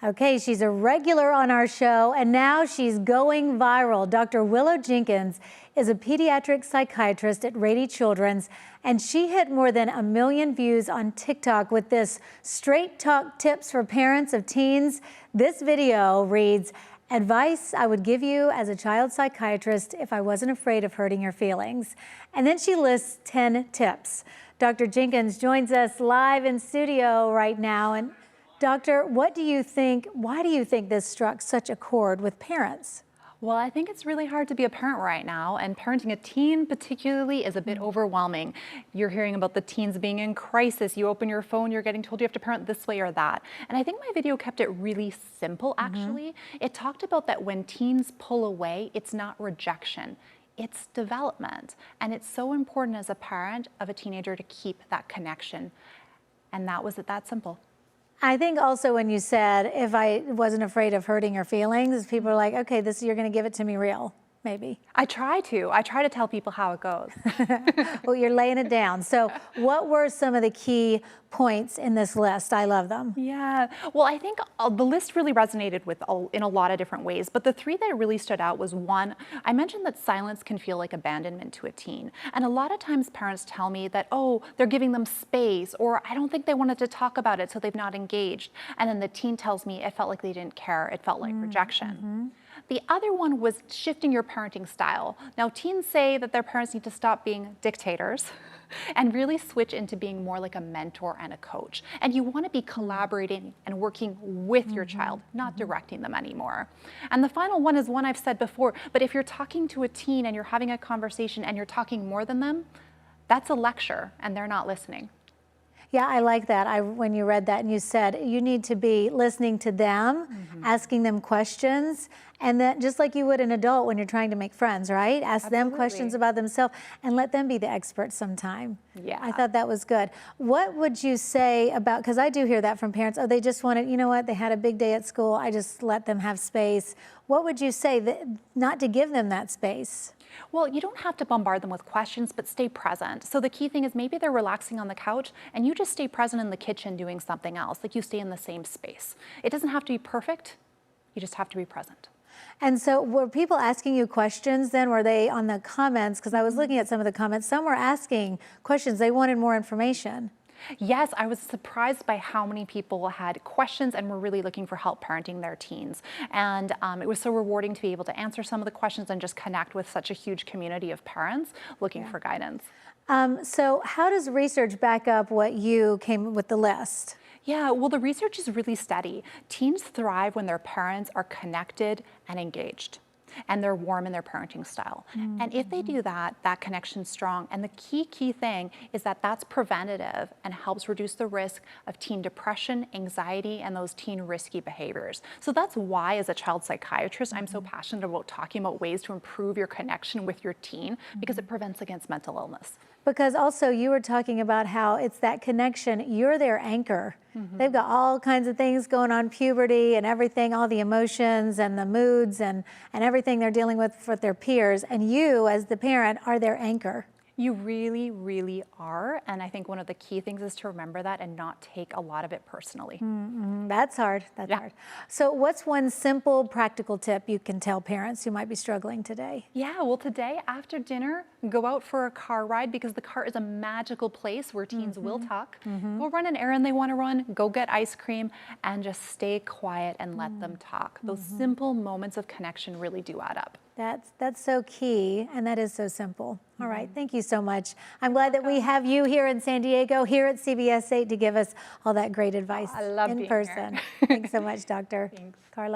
Okay, she's a regular on our show, and now she's going viral. Dr. Willow Jenkins is a pediatric psychiatrist at Rady Children's, and she hit more than 1 million views on TikTok with this straight talk tips for parents of teens. This video reads, "Advice I would give you as a child psychiatrist if I wasn't afraid of hurting your feelings." And then she lists 10 tips. Dr. Jenkins joins us live in studio right now. And Doctor, what do you think, why do you think this struck such a chord with parents? Well, I think it's really hard to be a parent right now, and parenting a teen particularly is a bit overwhelming. You're hearing about the teens being in crisis. You open your phone, you're getting told you have to parent this way or that. And I think my video kept it really simple, actually. It talked about that when teens pull away, it's not rejection, it's development. And it's so important as a parent of a teenager to keep that connection. And that was that simple. I think also when you said, if I wasn't afraid of hurting your feelings, people are like, okay, you're gonna give it to me real, maybe. I try to tell people how it goes. Well, you're laying it down. So what were some of the key points in this list? I love them. Yeah, well, I think the list really resonated in a lot of different ways, but the three that really stood out was one, I mentioned that silence can feel like abandonment to a teen. And a lot of times parents tell me that, oh, they're giving them space, or I don't think they wanted to talk about it, so they've not engaged. And then the teen tells me it felt like they didn't care, it felt like rejection. The other one was shifting your parenting style. Now, teens say that their parents need to stop being dictators and really switch into being more like a mentor and a coach. And you want to be collaborating and working with your child, not directing them anymore. And the final one is one I've said before, but if you're talking to a teen and you're having a conversation and you're talking more than them, that's a lecture and they're not listening. Yeah, I like that. When you read that and you said you need to be listening to them, asking them questions, and then just like you would an adult when you're trying to make friends, right? Ask them questions about themselves and let them be the expert sometime. Yeah. I thought that was good. What would you say about, because I do hear that from parents, oh, they just wanted, you know what, they had a big day at school, I just let them have space. What would you say not to give them that space? Well, you don't have to bombard them with questions, but stay present. So the key thing is maybe they're relaxing on the couch and you just stay present in the kitchen doing something else, like you stay in the same space. It doesn't have to be perfect, you just have to be present. And so were people asking you questions then? Were they on the comments? Because I was looking at some of the comments. Some were asking questions. They wanted more information. Yes, I was surprised by how many people had questions and were really looking for help parenting their teens. And it was so rewarding to be able to answer some of the questions and just connect with such a huge community of parents looking for guidance. So how does research back up what you came with the list? Yeah, well, the research is really steady. Teens thrive when their parents are connected and engaged, and they're warm in their parenting style. And if they do that, that connection's strong. And the key thing is that that's preventative and helps reduce the risk of teen depression, anxiety, and those teen risky behaviors. So that's why, as a child psychiatrist, I'm so passionate about talking about ways to improve your connection with your teen, because it prevents against mental illness. Because also you were talking about how it's that connection, you're their anchor. They've got all kinds of things going on, puberty and everything, all the emotions and the moods and everything they're dealing with their peers. And you, as the parent, are their anchor. You really, really are. And I think one of the key things is to remember that and not take a lot of it personally. That's hard. That's hard. So what's one simple, practical tip you can tell parents who might be struggling today? Yeah, well, today after dinner, go out for a car ride, because the car is a magical place where teens will talk. Go run an errand they want to run, go get ice cream, and just stay quiet and let them talk. Those simple moments of connection really do add up. That's so key, and that is so simple. All right, thank you so much. I'm glad that we have you here in San Diego, here at CBS 8, to give us all that great advice I love in being person. Here. Thanks so much, Doctor. Thanks. Carla.